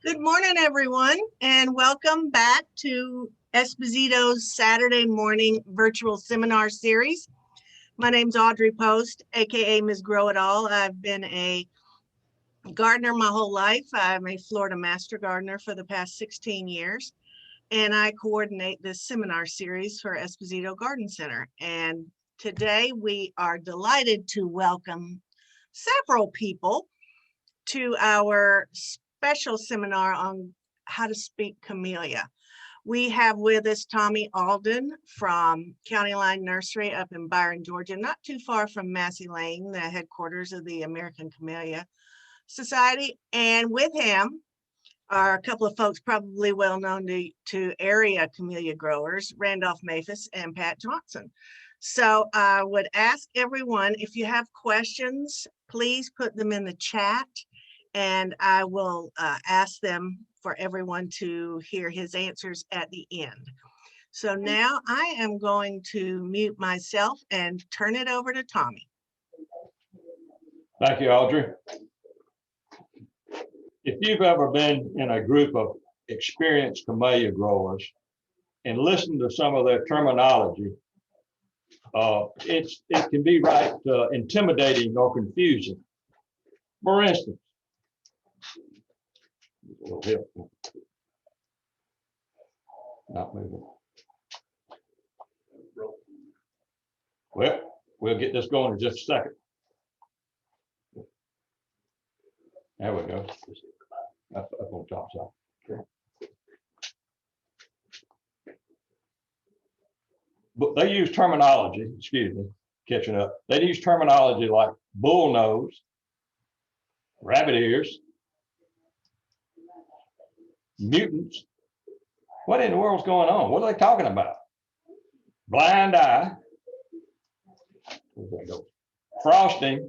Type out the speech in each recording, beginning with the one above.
Good morning, everyone, and welcome back to Esposito's Saturday morning virtual seminar series. My name's Audrey Post, aka Ms. Grow It All. I've been a gardener my whole life. I'm a Florida Master Gardener for the past 16 years, and I coordinate this seminar series for Esposito Garden Center. And today we are delighted to welcome several people to our special seminar on how to speak Camellia. We have with us Tommy Alden from County Line Nursery up in Byron, Georgia, not too far from Massey Lane, the headquarters of the American Camellia Society. And with him are a couple of folks probably well known to area camellia growers, Randolph Maphis and Pat Johnson. So I would ask everyone, if you have questions, please put them in the chat, and I will ask them for everyone to hear his answers at the end. So now I am going to mute myself and turn it over to Tommy. Thank you, Audrey. If you've ever been in a group of experienced camellia growers and listened to some of their terminology, it can be right intimidating or confusing. For instance, not moving. Well, we'll get this going in just a second. There we go. Up on top side. Okay. But they use terminology, excuse me, catching up. They use terminology like bull nose, rabbit ears, mutants. What in the world's going on? What are they talking about? Blind eye, frosting.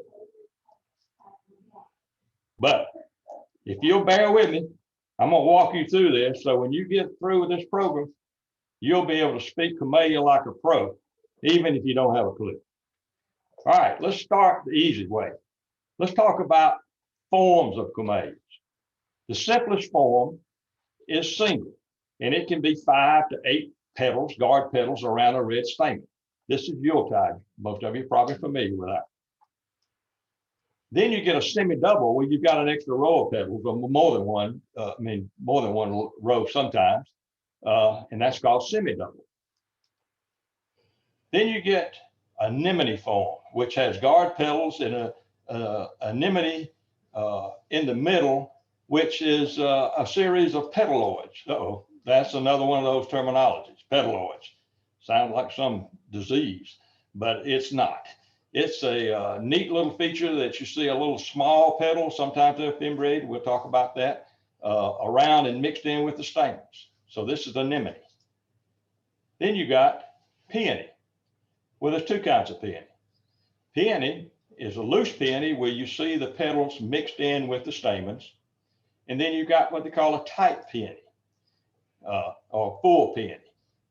But if you'll bear with me, I'm going to walk you through this. So when you get through with this program, you'll be able to speak camellia like a pro, even if you don't have a clue. All right, let's start the easy way. Let's talk about forms of camellias. The simplest form is single, and it can be 5 to 8 petals, guard petals around a red stamen. This is Yuletide. Most of you are probably familiar with that. Then you get a semi-double where you've got an extra row of petals, or more than one, more than one row sometimes, and that's called semi-double. Then you get anemone form, which has guard petals and a anemone in the middle, which is a series of petaloids. Uh-oh, that's another one of those terminologies, petaloids. Sounds like some disease, but it's not. It's a neat little feature that you see a little small petal, sometimes they're fimbriated, we'll talk about that, around and mixed in with the stamens. So this is anemone. Then you got peony. Well, there's two kinds of peony. Peony is a loose peony where you see the petals mixed in with the stamens. And then you got what they call a tight peony, or full peony.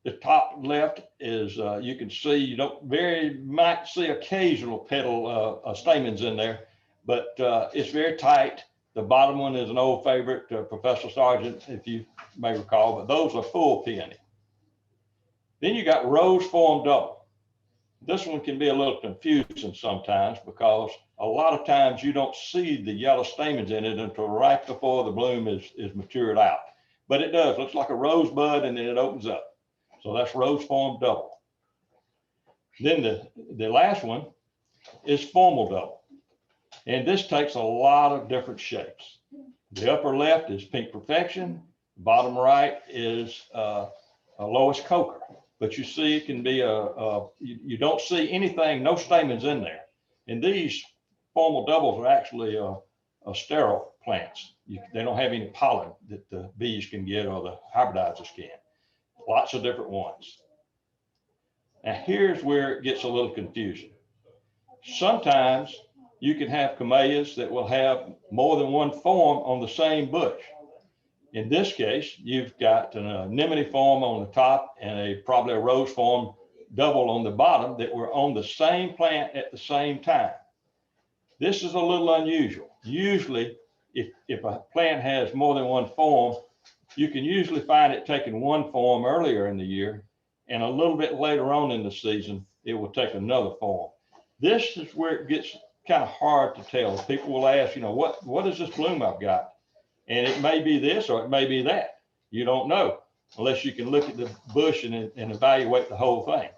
The top left is, you can see, you might see occasional petal stamens in there, but it's very tight. The bottom one is an old favorite, Professor Sargent, if you may recall, but those are full peony. Then you got rose form double. This one can be a little confusing sometimes because a lot of times you don't see the yellow stamens in it until right before the bloom is matured out. But it does, looks like a rosebud, and then it opens up. So that's rose form double. Then the last one is formal double. And this takes a lot of different shapes. The upper left is pink perfection. Bottom right is a Lois Coker. But you see it can be you don't see anything, no stamens in there. And these formal doubles are actually sterile plants. They don't have any pollen that the bees can get or the hybridizers can. Lots of different ones. Now here's where it gets a little confusing. Sometimes you can have camellias that will have more than one form on the same bush. In this case, you've got an anemone form on the top and probably a rose form double on the bottom that were on the same plant at the same time. This is a little unusual. Usually if a plant has more than one form, you can usually find it taking one form earlier in the year, and a little bit later on in the season, it will take another form. This is where it gets kind of hard to tell. People will ask, you know, what is this bloom I've got? And it may be this or it may be that. You don't know unless you can look at the bush and evaluate the whole thing.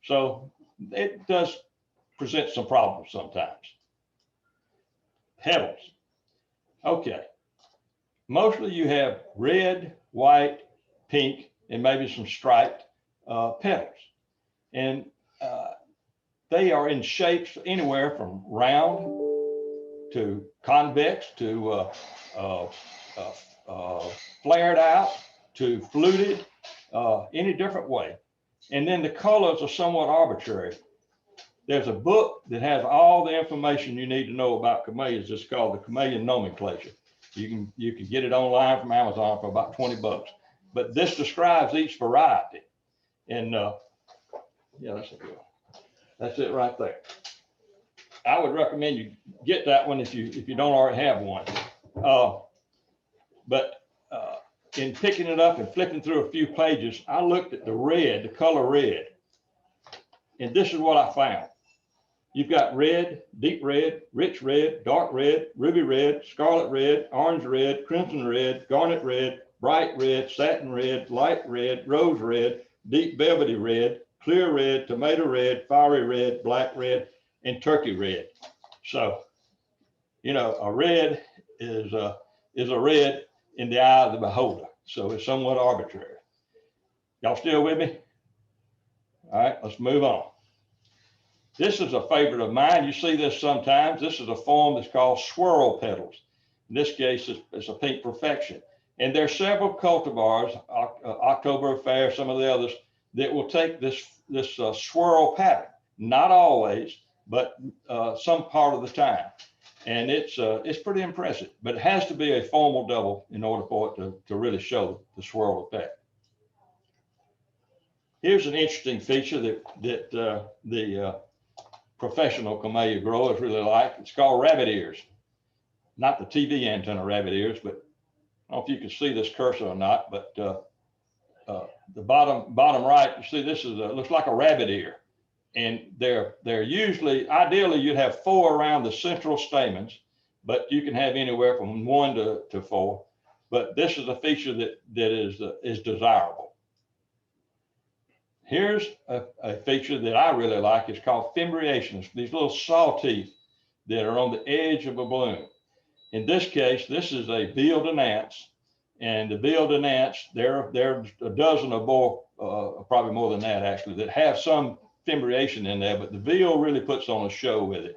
So it does present some problems sometimes. Petals. Okay. Mostly you have red, white, pink, and maybe some striped petals. And they are in shapes anywhere from round to convex to flared out to fluted, any different way. And then the colors are somewhat arbitrary. There's a book that has all the information you need to know about camellias. It's called the Camellia Nomenclature. You can get it online from Amazon for about 20 bucks. But this describes each variety. And yeah, that's it right there. I would recommend you get that one if you don't already have one. But in picking it up and flipping through a few pages, I looked at the red, the color red, and this is what I found. You've got red, deep red, rich red, dark red, ruby red, scarlet red, orange red, crimson red, garnet red, bright red, satin red, light red, rose red, deep velvety red, clear red, tomato red, fiery red, black red, and turkey red. So, you know, a red is a red in the eye of the beholder. So it's somewhat arbitrary. Y'all still with me? All right, let's move on. This is a favorite of mine. You see this sometimes. This is a form that's called Swirled Petals. In this case, it's a pink perfection. And there are several cultivars, October Fair, some of the others, that will take this swirl pattern. Not always, but some part of the time. And it's pretty impressive, but it has to be a formal double in order for it to really show the swirl effect. Here's an interesting feature that the professional camellia growers really like. It's called rabbit ears. Not the TV antenna rabbit ears, but I don't know if you can see this cursor or not, but the bottom right, you see this looks like a rabbit ear. And they're usually, ideally you'd have 4 around the central stamens, but you can have anywhere from 1 to 4. But this is a feature that is desirable. Here's a feature that I really like. It's called fimbriations, these little saw teeth that are on the edge of a bloom. In this case, this is a veal denance, and the veal denance, there are a dozen or more, probably more than that actually, that have some fimbriation in there, but the veal really puts on a show with it.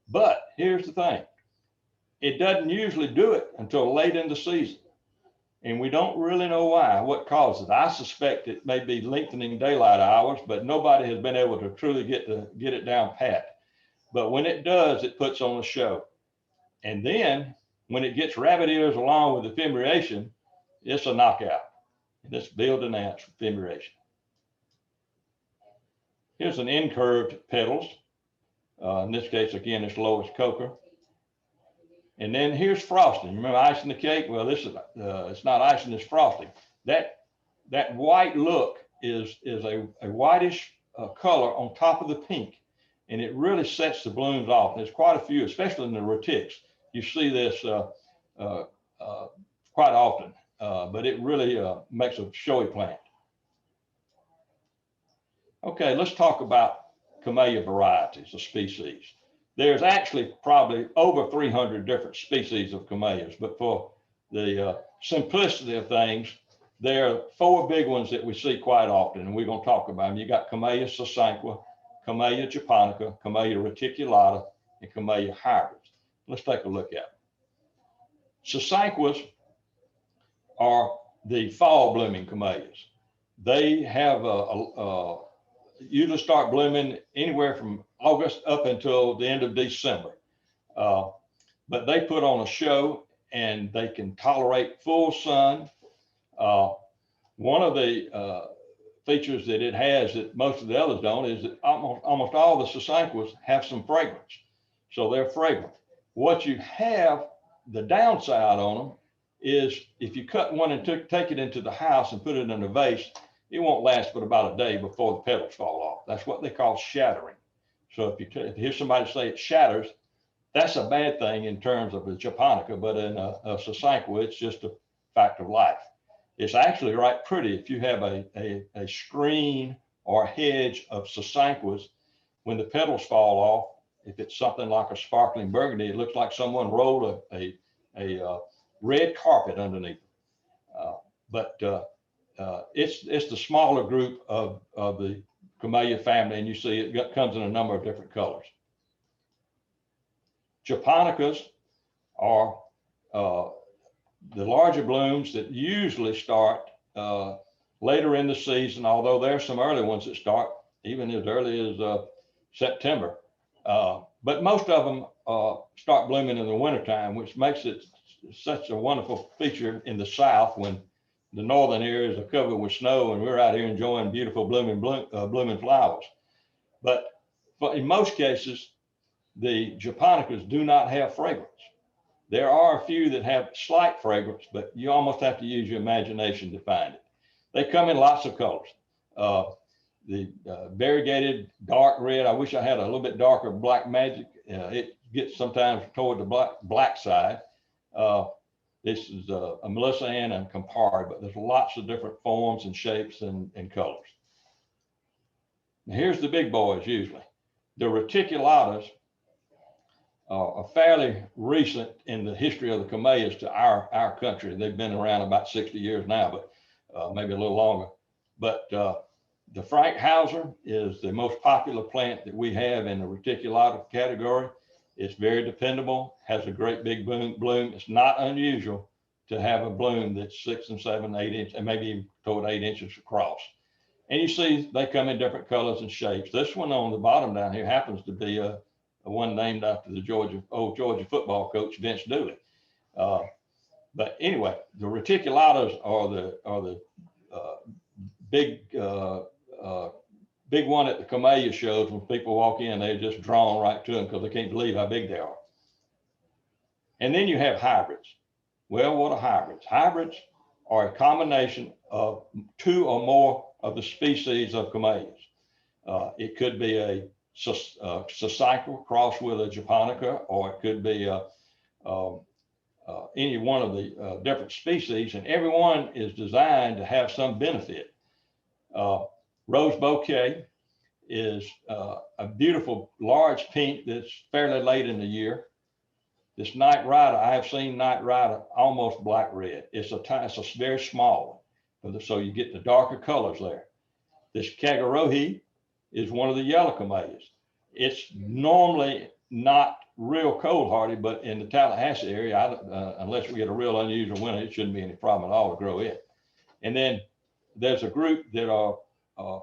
But here's the thing. It doesn't usually do it until late in the season. And we don't really know why, what causes it. I suspect it may be lengthening daylight hours, but nobody has been able to truly get it down pat. But when it does, it puts on a show. And then when it gets rabbit ears along with the fimbriation, it's a knockout. And it's veal denance fimbriation. Here's an incurved petals. In this case, again, it's lowest coker. And then here's frosting. Remember icing the cake? Well, this is it's not icing, it's frosting. That white look is a whitish color on top of the pink, and it really sets the blooms off. There's quite a few, especially in the retics. You see this quite often, but it really makes a showy plant. Okay, let's talk about camellia varieties, the species. There's actually probably over 300 different species of camellias, but for the simplicity of things, there are 4 big ones that we see quite often, and we're going to talk about them. You got Camellia sasanqua, Camellia japonica, Camellia reticulata, and Camellia hybrids. Let's take a look at them. Sasanquas are the fall blooming camellias. They have usually start blooming anywhere from August up until the end of December. But they put on a show and they can tolerate full sun. One of the features that it has that most of the others don't is that almost all the sasanquas have some fragrance. So they're fragrant. What you have the downside on them is if you cut one and take it into the house and put it in a vase, it won't last but about a day before the petals fall off. That's what they call shattering. So if you hear somebody say it shatters, that's a bad thing in terms of a japonica, but in a sasanqua, it's just a fact of life. It's actually right pretty if you have a screen or hedge of sasanquas. When the petals fall off, if it's something like a sparkling burgundy, it looks like someone rolled a red carpet underneath it. It's the smaller group of the Camellia family, and you see it comes in a number of different colors. Japonicas are the larger blooms that usually start later in the season, although there are some early ones that start even as early as September. But most of them start blooming in the wintertime, which makes it such a wonderful feature in the South when the northern areas are covered with snow and we're out here enjoying beautiful blooming flowers. But in most cases, the japonicas do not have fragrance. There are a few that have slight fragrance, but you almost have to use your imagination to find it. They come in lots of colors. The variegated dark red, I wish I had a little bit darker black magic. It gets sometimes toward the black side. This is a Melissa Ann and Campari, but there's lots of different forms and shapes and colors. Now here's the big boys usually. The reticulatas are fairly recent in the history of the camellias to our country. They've been around about 60 years now, but maybe a little longer. But the Frank Hauser is the most popular plant that we have in the reticulata category. It's very dependable, has a great big bloom. It's not unusual to have a bloom that's 6 and 7, 8 inches, and maybe even toward 8 inches across. And you see they come in different colors and shapes. This one on the bottom down here happens to be a one named after the old Georgia football coach, Vince Dooley. But anyway, the reticulatas are the big one at the Camellia shows. When people walk in, they're just drawn right to them because they can't believe how big they are. And then you have hybrids. Well, what are hybrids? Hybrids are a combination of 2 or more of the species of camellias. It could be a sasanqua crossed with a japonica, or it could be any one of the different species, and every one is designed to have some benefit. Rose bouquet is a beautiful large pink that's fairly late in the year. This night rider, I have seen night rider almost black red. It's a very small one, so you get the darker colors there. This Kagarohi is one of the yellow camellias. It's normally not real cold hardy, but in the Tallahassee area, unless we get a real unusual winter, it shouldn't be any problem at all to grow it. And then there's a group that are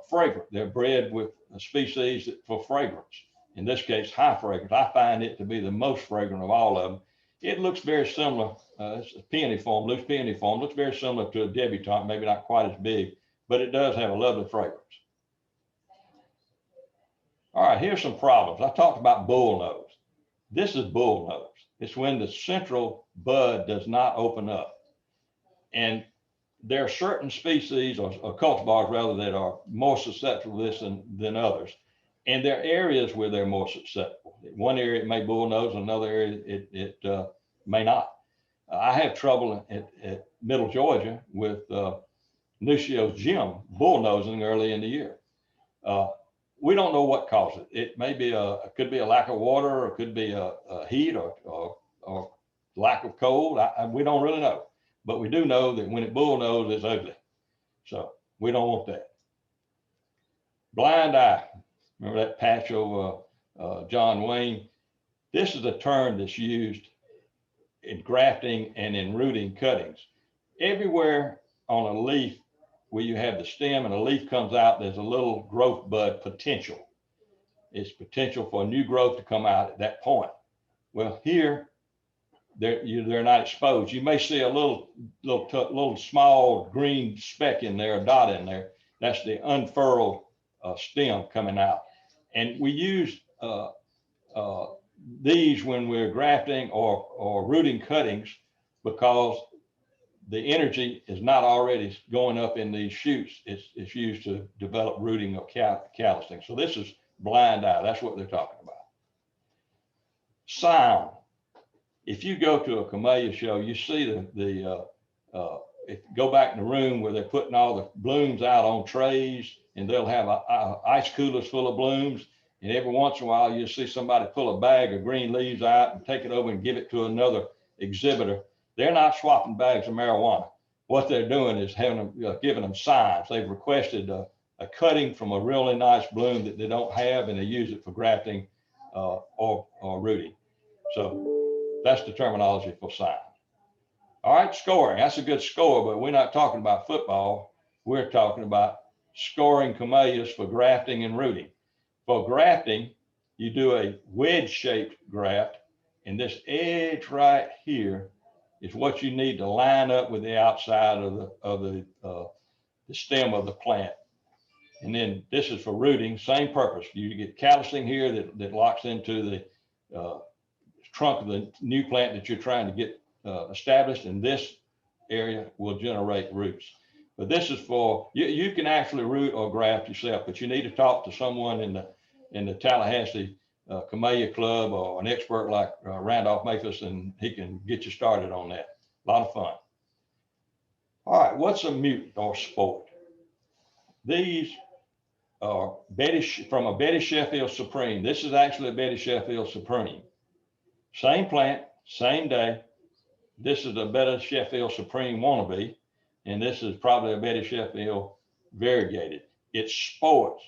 fragrant. They're bred with a species for fragrance. In this case, high fragrance. I find it to be the most fragrant of all of them. It looks very similar. It's a peony form, loose peony form. Looks very similar to a debutante, maybe not quite as big, but it does have a lovely fragrance. All right, here's some problems. I talked about bullnose. This is bullnose. It's when the central bud does not open up. And there are certain species or cultivars rather that are more susceptible to this than others. And there are areas where they're more susceptible. In one area it may bullnose, another area it may not. I have trouble at Middle Georgia with Nucio's Gem bullnosing early in the year. We don't know what caused it. It may be it could be a lack of water, or it could be a heat or lack of cold. We don't really know, but we do know that when it bullnose, it's ugly. So we don't want that. Blind eye. Remember that patch over John Wayne? This is a term that's used in grafting and in rooting cuttings. Everywhere on a leaf where you have the stem and a leaf comes out, there's a little growth bud potential. It's potential for a new growth to come out at that point. Well, here, they're not exposed. You may see a little small green speck in there, a dot in there. That's the unfurled stem coming out. And we use these when we're grafting or rooting cuttings, because the energy is not already going up in these shoots. It's used to develop rooting or callousing. So this is blind eye. That's what they're talking about. Sound. If you go to a camellia show, you see if you go back in the room where they're putting all the blooms out on trays, and they'll have ice coolers full of blooms. And every once in a while, you'll see somebody pull a bag of green leaves out and take it over and give it to another exhibitor. They're not swapping bags of marijuana. What they're doing is giving them signs. They've requested a cutting from a really nice bloom that they don't have, and they use it for grafting or rooting. So that's the terminology for sign. All right, scoring. That's a good score, but we're not talking about football. We're talking about scoring camellias for grafting and rooting. For grafting, you do a wedge-shaped graft, and this edge right here is what you need to line up with the outside of the stem of the plant. And then this is for rooting, same purpose. You get callousing here that locks into the trunk of the new plant that you're trying to get established, and this area will generate roots. But this is for, you can actually root or graft yourself, but you need to talk to someone in the Tallahassee Camellia Club or an expert like Randolph Maphis, and he can get you started on that. A lot of fun. All right, what's a mutant or sport? These are from a Betty Sheffield Supreme. This is actually a Betty Sheffield Supreme. Same plant, same day. This is a Betty Sheffield Supreme wannabe, and this is probably a Betty Sheffield variegated. It's sports,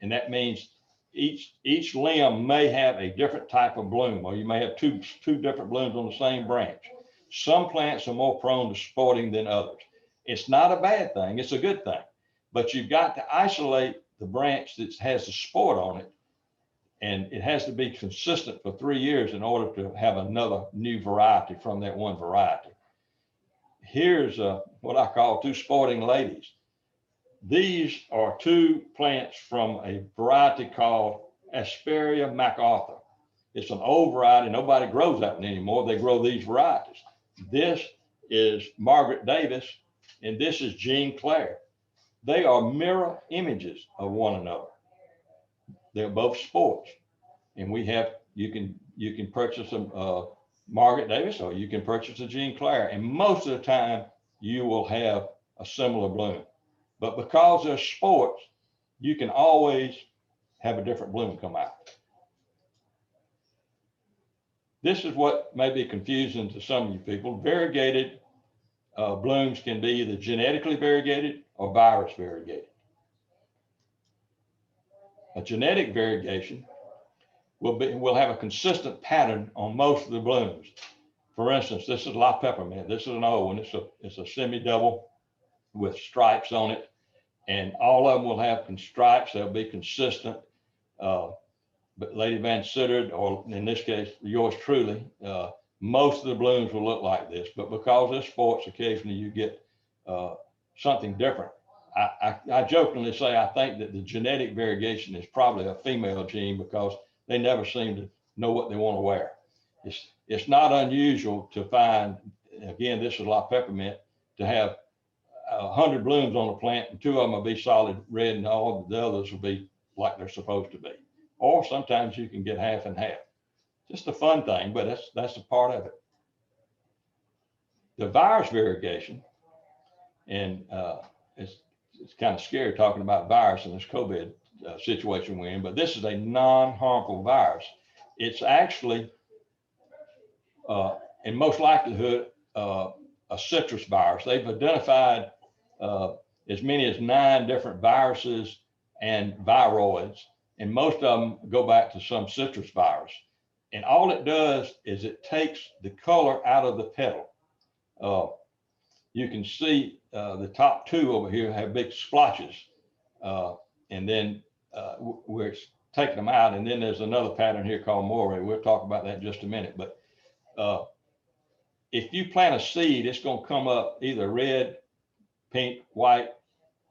and that means each limb may have a different type of bloom, or you may have two different blooms on the same branch. Some plants are more prone to sporting than others. It's not a bad thing, it's a good thing, but you've got to isolate the branch that has the sport on it, and it has to be consistent for 3 years in order to have another new variety from that one variety. Here's what I call two sporting ladies. These are two plants from a variety called Asperia MacArthur. It's an old variety. Nobody grows that one anymore. They grow these varieties. This is Margaret Davis, and this is Jean Claire. They are mirror images of one another. They're both sports, and you can purchase a Margaret Davis, or you can purchase a Jean Claire, and most of the time you will have a similar bloom. But because they're sports, you can always have a different bloom come out. This is what may be confusing to some of you people. Variegated blooms can be either genetically variegated or virus variegated. A genetic variegation will have a consistent pattern on most of the blooms. For instance, this is La Peppermint. This is an old one. It's a semi-double with stripes on it, and all of them will have stripes. They'll be consistent. But Lady Van Sittard, or in this case, yours truly, most of the blooms will look like this. But because they're sports, occasionally you get something different. I jokingly say I think that the genetic variegation is probably a female gene, because they never seem to know what they want to wear. It's not unusual to find, again, this is La Peppermint, to have 100 blooms on a plant, and 2 of them will be solid red, and all of the others will be like they're supposed to be. Or sometimes you can get half and half. Just a fun thing, but that's a part of it. The virus variegation, and it's kind of scary talking about virus in this COVID situation we're in, but this is a non-harmful virus. It's actually, in most likelihood, a citrus virus. They've identified as many as 9 different viruses and viroids, and most of them go back to some citrus virus. And all it does is it takes the color out of the petal. You can see the top 2 over here have big splotches, and then we're taking them out. And then there's another pattern here called Moire. We'll talk about that in just a minute. But if you plant a seed, it's going to come up either red, pink, white,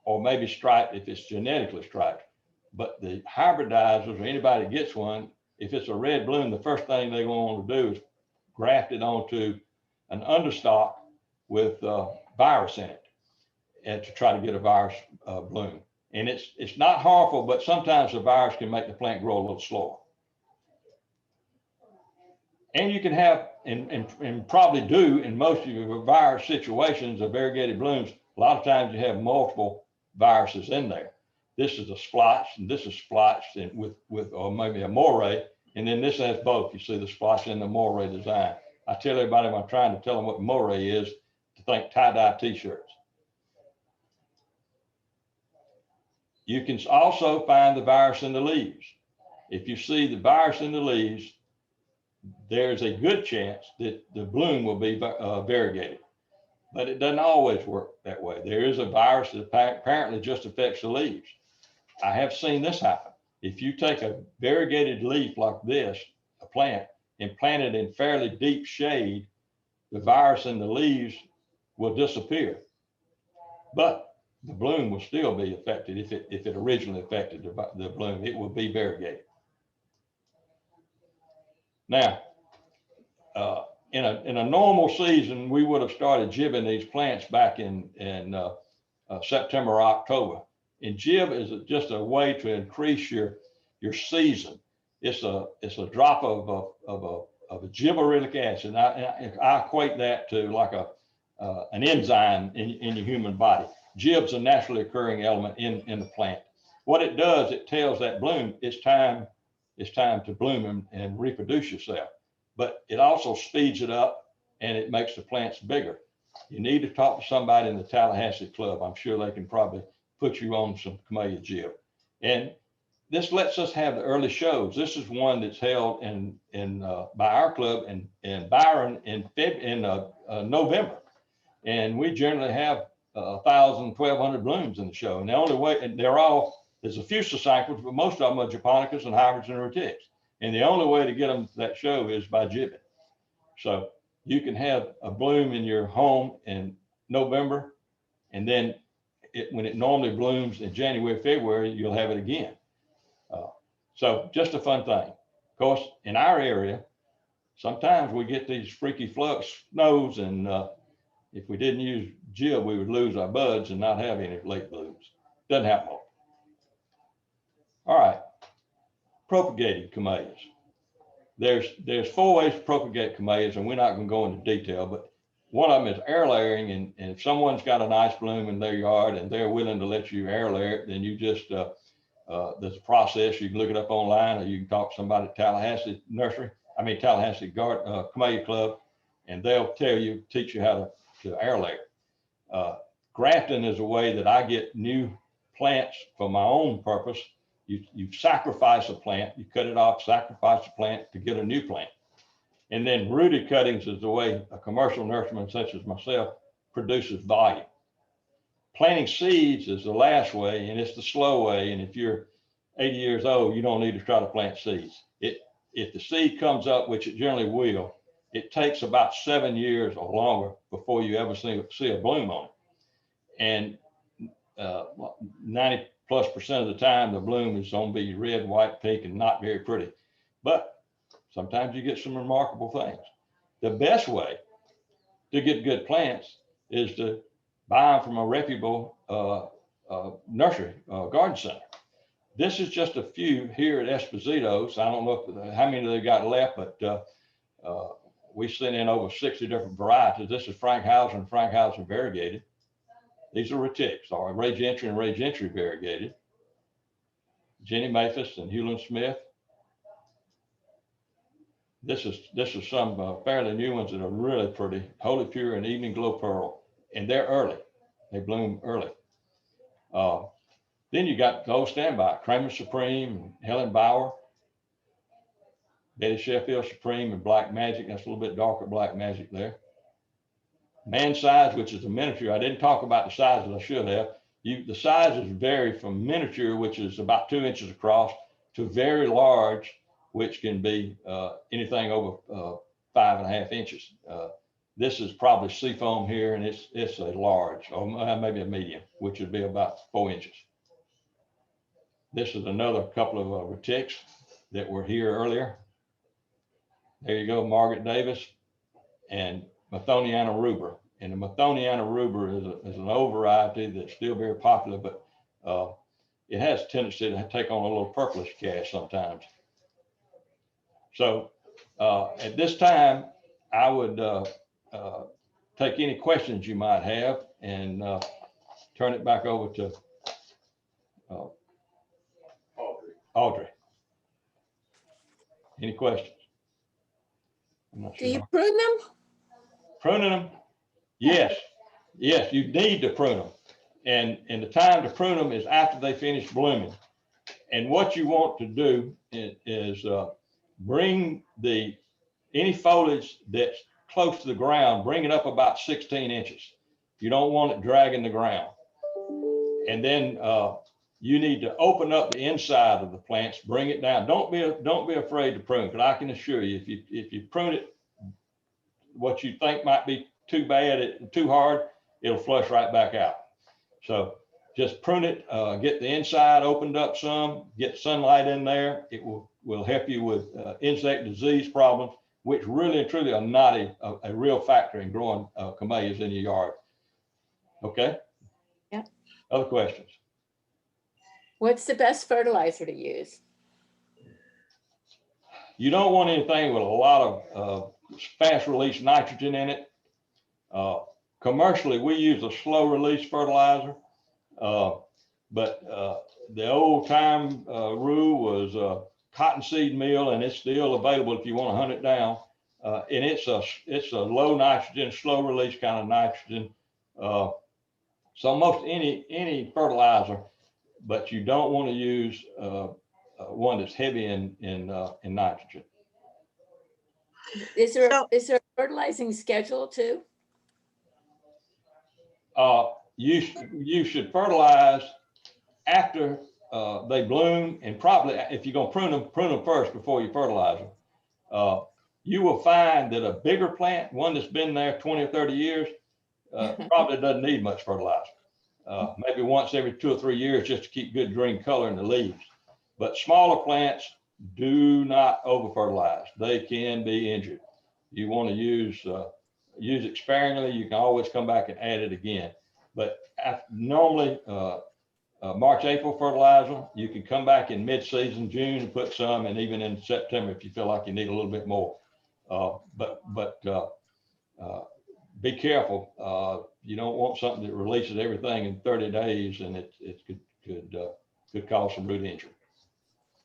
or maybe striped if it's genetically striped. But the hybridizers, or anybody that gets one, if it's a red bloom, the first thing they're going to want to do is graft it onto an understock with virus in it, and to try to get a virus bloom. And it's not harmful, but sometimes the virus can make the plant grow a little slower. And you can have, and probably do in most of your virus situations of variegated blooms, a lot of times you have multiple viruses in there. This is a splotch, and this is splotched and with or maybe a moire, and then this has both. You see the splotch and the moire design. I tell everybody when I'm trying to tell them what moire is, to think tie-dye t-shirts. You can also find the virus in the leaves. If you see the virus in the leaves, there's a good chance that the bloom will be variegated, but it doesn't always work that way. There is a virus that apparently just affects the leaves. I have seen this happen. If you take a variegated leaf like this, a plant, and plant it in fairly deep shade, the virus in the leaves will disappear, but the bloom will still be affected. If it originally affected the bloom, it will be variegated. Now, in a normal season, we would have started jibbing these plants back in September or October. And jib is just a way to increase your season. It's a drop of a gibberellic acid. I equate that to like an enzyme in your human body. Gib's a naturally occurring element in the plant. What it does, it tells that bloom it's time to bloom and reproduce yourself. But it also speeds it up and it makes the plants bigger. You need to talk to somebody in the Tallahassee Club. I'm sure they can probably put you on some Camellia jib. And this lets us have the early shows. This is one that's held by our club in Byron in November. And we generally have 1,000, 1,200 blooms in the show. And the only way, and there's a few cycles, but most of them are japonicas and hybrids and retics. And the only way to get them to that show is by jibbing. So you can have a bloom in your home in November, and then when it normally blooms in January, February, you'll have it again. So just a fun thing. Of course, in our area, sometimes we get these freaky flux snows, and if we didn't use jib, we would lose our buds and not have any late blooms. Doesn't happen often. All right, propagating camellias. There's 4 ways to propagate camellias, and we're not going to go into detail, but one of them is air layering. And if someone's got a nice bloom in their yard and they're willing to let you air layer it, then you just, there's a process. You can look it up online, or you can talk to somebody at Tallahassee Tallahassee Camellia Club, and they'll teach you how to air layer. Grafting is a way that I get new plants for my own purpose. You sacrifice a plant, you cut it off, sacrifice a plant to get a new plant. And then rooted cuttings is the way a commercial nurseryman such as myself produces volume. Planting seeds is the last way, and it's the slow way. And if you're 80 years old, you don't need to try to plant seeds. If the seed comes up, which it generally will, it takes about 7 years or longer before you ever see a bloom on it. And 90+% of the time, the bloom is going to be red, white, pink, and not very pretty. But sometimes you get some remarkable things. The best way to get good plants is to buy them from a reputable nursery, garden center. This is just a few here at Esposito's. I don't know how many they got left, but we sent in over 60 different varieties. This is Frank Hauser variegated. These are retics, or Ray Gentry and Ray Gentry variegated. Jenny Maphis and Hulyn Smith. This is some fairly new ones that are really pretty. Holy Pure and Evening Glow Pearl, and they're early. They bloom early. Then you got the old standby, Kramer Supreme, Helen Bauer, Betty Sheffield Supreme, and Black Magic. That's a little bit darker Black Magic there. Man size, which is a miniature. I didn't talk about the sizes I should have. The sizes vary from miniature, which is about 2 inches across, to very large, which can be anything over 5.5 inches. This is probably seafoam here, and it's a large, or maybe a medium, which would be about 4 inches. This is another couple of retics. that were here earlier. There you go, Margaret Davis and Mathotiana rubra. And the Mathotiana rubra is an old variety that's still very popular, but it has a tendency to take on a little purplish cast sometimes. So at this time, I would take any questions you might have and turn it back over to Audrey. Any questions? I'm not sure. Do you prune them? Pruning them? Yes. Yes, you need to prune them. And the time to prune them is after they finish blooming. And what you want to do is bring any foliage that's close to the ground, bring it up about 16 inches. You don't want it dragging the ground. And then you need to open up the inside of the plants, bring it down. Don't be afraid to prune, because I can assure you, if you prune it, what you think might be too bad, too hard, it'll flush right back out. So just prune it, get the inside opened up some, get sunlight in there. It will help you with insect disease problems, which really and truly are not a real factor in growing camellias in your yard. Okay? Yeah. Other questions? What's the best fertilizer to use? You don't want anything with a lot of fast release nitrogen in it. Commercially, we use a slow release fertilizer, but the old time rule was cottonseed meal, and it's still available if you want to hunt it down. And it's a low nitrogen, slow release kind of nitrogen. So most any fertilizer, but you don't want to use one that's heavy in nitrogen. Is there a fertilizing schedule too? You should fertilize after they bloom, and probably if you're going to prune them first before you fertilize them. You will find that a bigger plant, one that's been there 20 or 30 years, probably doesn't need much fertilizer. Maybe once every 2 or 3 years just to keep good green color in the leaves. But smaller plants, do not over fertilize. They can be injured. You want to use it sparingly. You can always come back and add it again. But normally March, April fertilizer, you can come back in mid-season, June, and put some, and even in September if you feel like you need a little bit more. But be careful. You don't want something that releases everything in 30 days, and it could cause some root injury.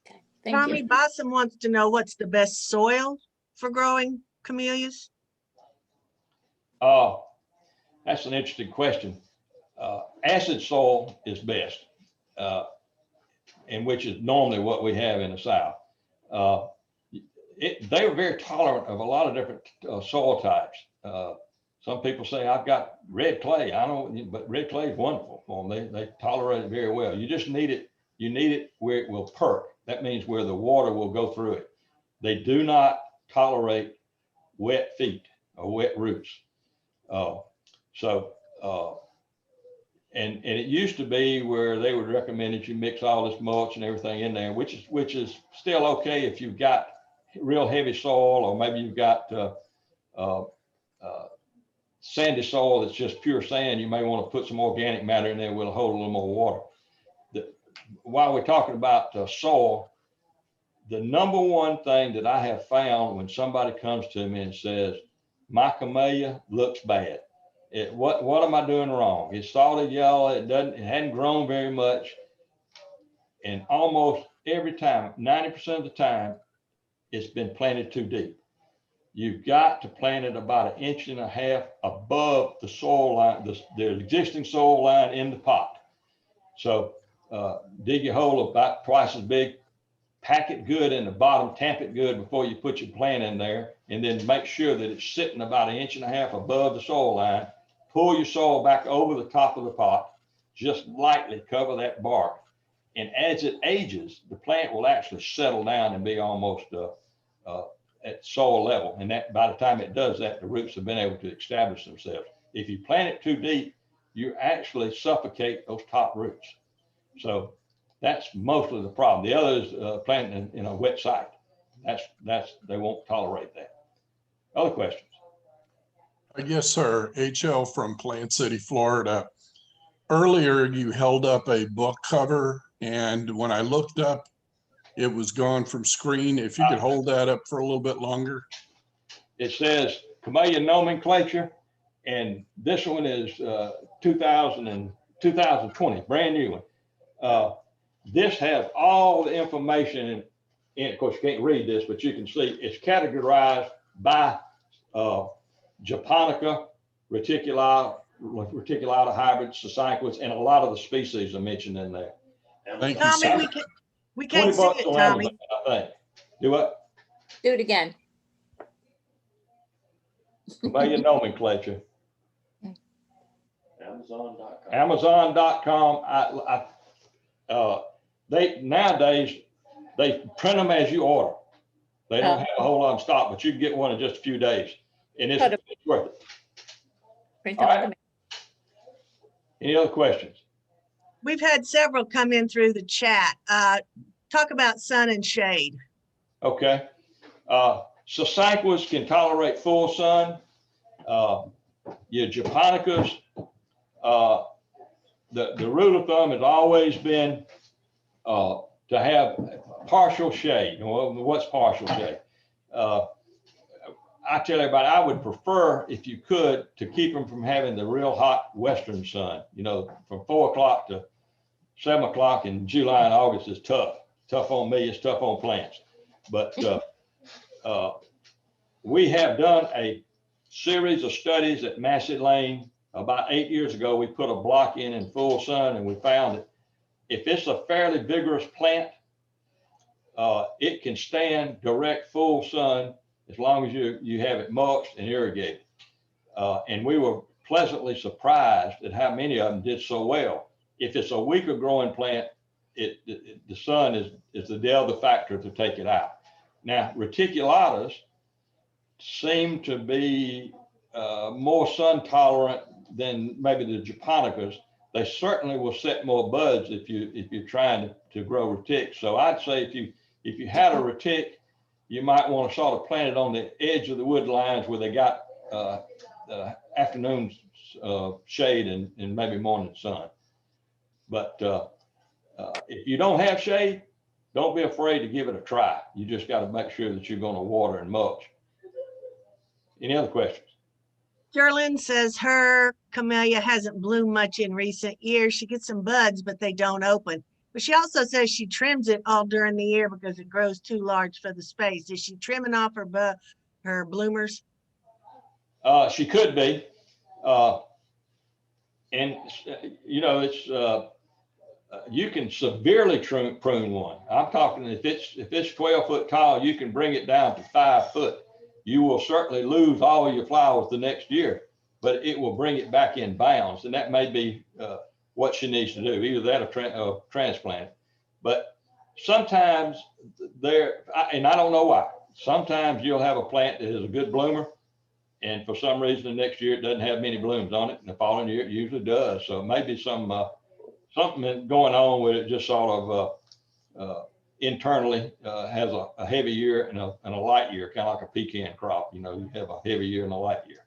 Okay, thank Tommy you. Bossum wants to know what's the best soil for growing camellias? That's an interesting question. Acid soil is best, and which is normally what we have in the South. They are very tolerant of a lot of different soil types. Some people say, I've got red clay. I don't, but red clay is wonderful for them. They tolerate it very well. You just need it. You need it where it will perk. That means where the water will go through it. They do not tolerate wet feet or wet roots. And it used to be where they would recommend that you mix all this mulch and everything in there, which is still okay if you've got real heavy soil, or maybe you've got sandy soil that's just pure sand. You may want to put some organic matter in there. Will hold a little more water. While we're talking about soil, the number one thing that I have found when somebody comes to me and says, my camellia looks bad. What am I doing wrong? It's solid yellow. It hadn't grown very much. And almost every time, 90% of the time, it's been planted too deep. You've got to plant it about 1.5 inches above the soil line, the existing soil line in the pot. So dig your hole about twice as big, pack it good in the bottom, tamp it good before you put your plant in there, and then make sure that it's sitting about 1.5 inches above the soil line. Pull your soil back over the top of the pot, just lightly cover that bark. And as it ages, the plant will actually settle down and be almost at soil level. And that by the time it does that, the roots have been able to establish themselves. If you plant it too deep, you actually suffocate those top roots. So That's mostly the problem. The other is planting in a wet site. They won't tolerate that. Other questions? Yes, sir. HL from Plant City, Florida. Earlier, you held up a book cover, and when I looked up, it was gone from screen. If you could hold that up for a little bit longer. It says Camellia nomenclature, and this one is 2020, brand new one. This has all the information, and of course you can't read this, but you can see it's categorized by Japonica, reticulata hybrids, Size, and a lot of the species are mentioned in there. Thank you, Tommy, sir. we can't see it, on Tommy. Amazon, I think. Do what? Do it again. Camellia nomenclature. Amazon.com. Amazon.com. They nowadays they print them as you order. They don't have a whole lot of stock, but you can get one in just a few days, and it's worth it. Print All them right. on Any other questions? We've had several come in through the chat. Talk about sun and shade. Okay. Size can tolerate full sun. Your Japonicas, the rule of thumb has always been to have partial shade. Well, what's partial shade? I tell everybody I would prefer, if you could, to keep them from having the real hot western sun. You know, from 4 o'clock to 7 o'clock in July and August is tough. Tough on me, it's tough on plants. But we have done a series of studies at Massey Lane. About 8 years ago, we put a block in full sun, and we found that if it's a fairly vigorous plant, it can stand direct full sun as long as you have it mulched and irrigated. And we were pleasantly surprised at how many of them did so well. If it's a weaker growing plant, the sun is the other factor to take it out. Now, reticulatas seem to be more sun tolerant than maybe the Japonicas. They certainly will set more buds if you're trying to grow retic. So I'd say if you had a retic, you might want to sort of plant it on the edge of the wood lines where they got afternoon shade and maybe morning sun. But if you don't have shade, don't be afraid to give it a try. You just got to make sure that you're going to water and mulch. Any other questions? Jerlyn says her camellia hasn't bloomed much in recent years. She gets some buds, but they don't open. But she also says she trims it all during the year because it grows too large for the space. Is she trimming off her bloomers? She could be. And you know, it's you can severely prune one. I'm talking if it's 12 foot tall, you can bring it down to 5 foot. You will certainly lose all your flowers the next year, but it will bring it back in bounds, and that may be what she needs to do. Either that or transplant it. But sometimes and I don't know why. Sometimes you'll have a plant that is a good bloomer, and for some reason the next year it doesn't have many blooms on it, and the following year it usually does. So maybe something going on with it, just sort of internally has a heavy year and a light year, kind of like a pecan crop. You know, you have a heavy year and a light year.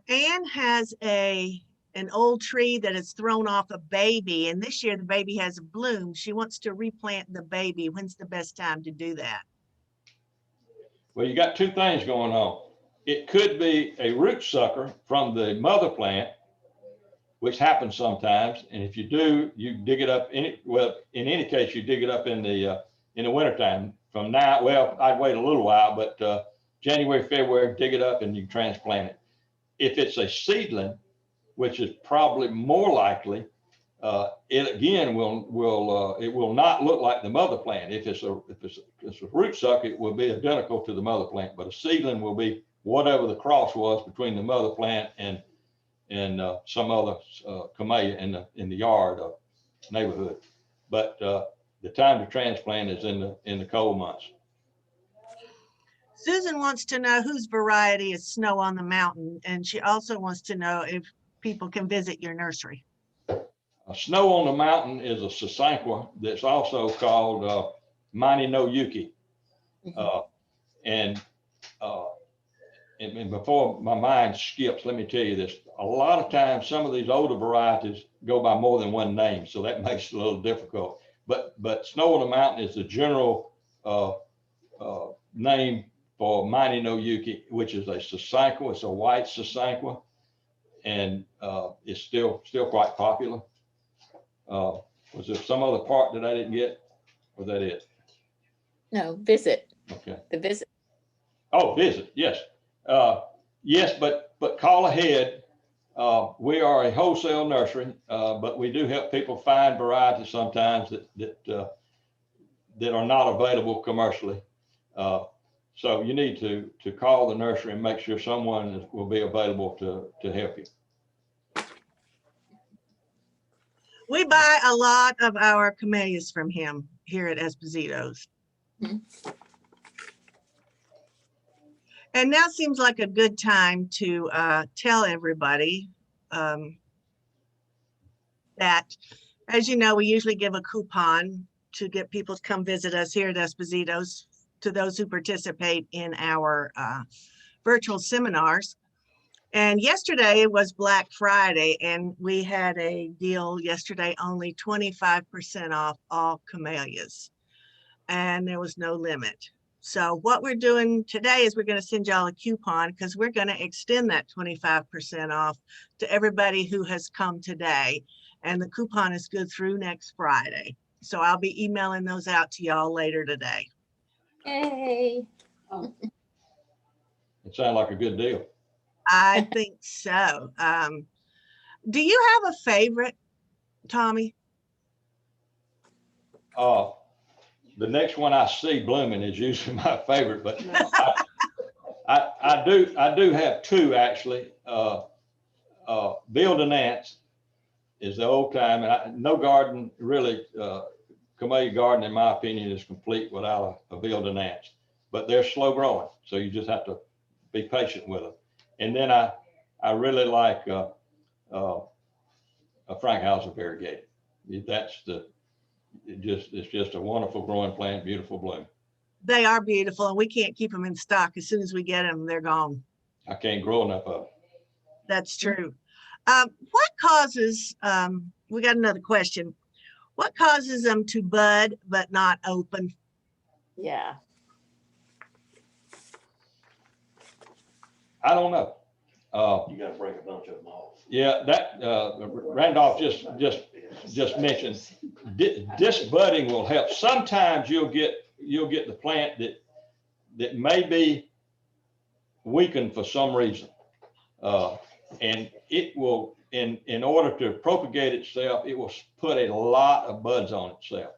Anne has an old tree that has thrown off a baby, and this year the baby has a bloom. She wants to replant the baby. When's the best time to do that? Well, you got two things going on. It could be a root sucker from the mother plant, which happens sometimes. And if you do, you dig it up in any case, you dig it up in the wintertime. From now, well, I'd wait a little while, but January, February, dig it up and you transplant it. If it's a seedling, which is probably more likely, it again will not look like the mother plant. If it's a root sucker, it will be identical to the mother plant, but a seedling will be whatever the cross was between the mother plant and some other camellia in the yard or neighborhood. But the time to transplant is in the cold months. Susan wants to know whose variety is Snow on the Mountain, and she also wants to know if people can visit your nursery. A snow on the mountain is a sasanqua that's also called Mani no Yuki. And before my mind skips, let me tell you this. A lot of times, some of these older varieties go by more than one name, so that makes it a little difficult. But snow on the mountain is the general name for Mani no Yuki, which is a sasanqua. It's a white sasanqua, and it's still quite popular. Was there some other part that I didn't get? Was that it? No, visit. Okay. The visit. Oh, visit, yes. Yes, but call ahead. We are a wholesale nursery, but we do help people find varieties sometimes that are not available commercially. So you need to call the nursery and make sure someone will be available to help you. We buy a lot of our camellias from him here at Esposito's. And now seems like a good time to tell everybody that, as you know, we usually give a coupon to get people to come visit us here at Esposito's to those who participate in our virtual seminars. And yesterday was Black Friday, and we had a deal yesterday, only 25% off all camellias, and there was no limit. So what we're doing today is we're going to send y'all a coupon because we're going to extend that 25% off to everybody who has come today. And the coupon is good through next Friday. So I'll be emailing those out to y'all later today. Yay. It sounds like a good deal. I think so. Do you have a favorite, Tommy? The next one I see blooming is usually my favorite, but I do have two actually. Build an Ants is the old time, and no garden really, camellia garden in my opinion is complete without a Build an Ants, but they're slow growing, so you just have to be patient with them. And then I really like a Frankhauser variegated. It's just a wonderful growing plant, beautiful bloom. They are beautiful, and we can't keep them in stock. As soon as we get them, they're gone. I can't grow enough of them. That's true. What causes, we got another question. What causes them to bud but not open? Yeah. I don't know. You got to break a bunch of them off. Yeah, that Randolph just mentioned. This budding will help. Sometimes you'll get the plant that may be weakened for some reason, and it will, in order to propagate itself, it will put a lot of buds on itself.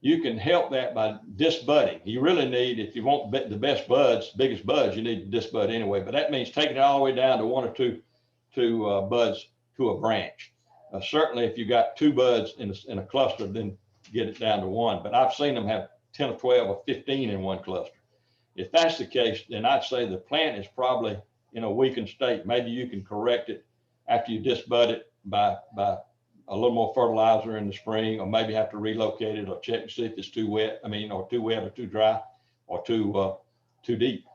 You can help that by disbudding. You really need, if you want the best buds, biggest buds, you need to disbud anyway. But that means taking it all the way down to one or two buds to a branch. Certainly, if you got two buds in a cluster, then get it down to one. But I've seen them have 10 or 12 or 15 in one cluster. If that's the case, then I'd say the plant is probably in a weakened state. Maybe you can correct it after you disbud it by a little more fertilizer in the spring, or maybe have to relocate it or check to see if it's too wet. Or too wet or too dry or too deep.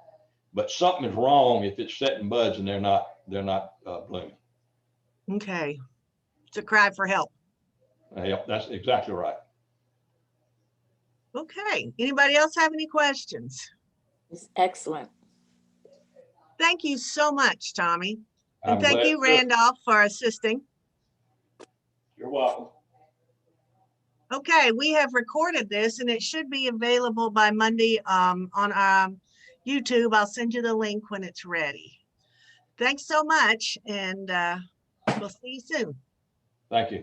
But something is wrong if it's setting buds and they're not blooming. Okay. It's a cry for help. Yep, that's exactly right. Okay. Anybody else have any questions? It's excellent. Thank you so much, Tommy. And I'm thank glad you, to. Randolph, for assisting. You're welcome. Okay, we have recorded this and it should be available by Monday on our YouTube. I'll send you the link when it's ready. Thanks so much, and we'll see you soon. Thank you.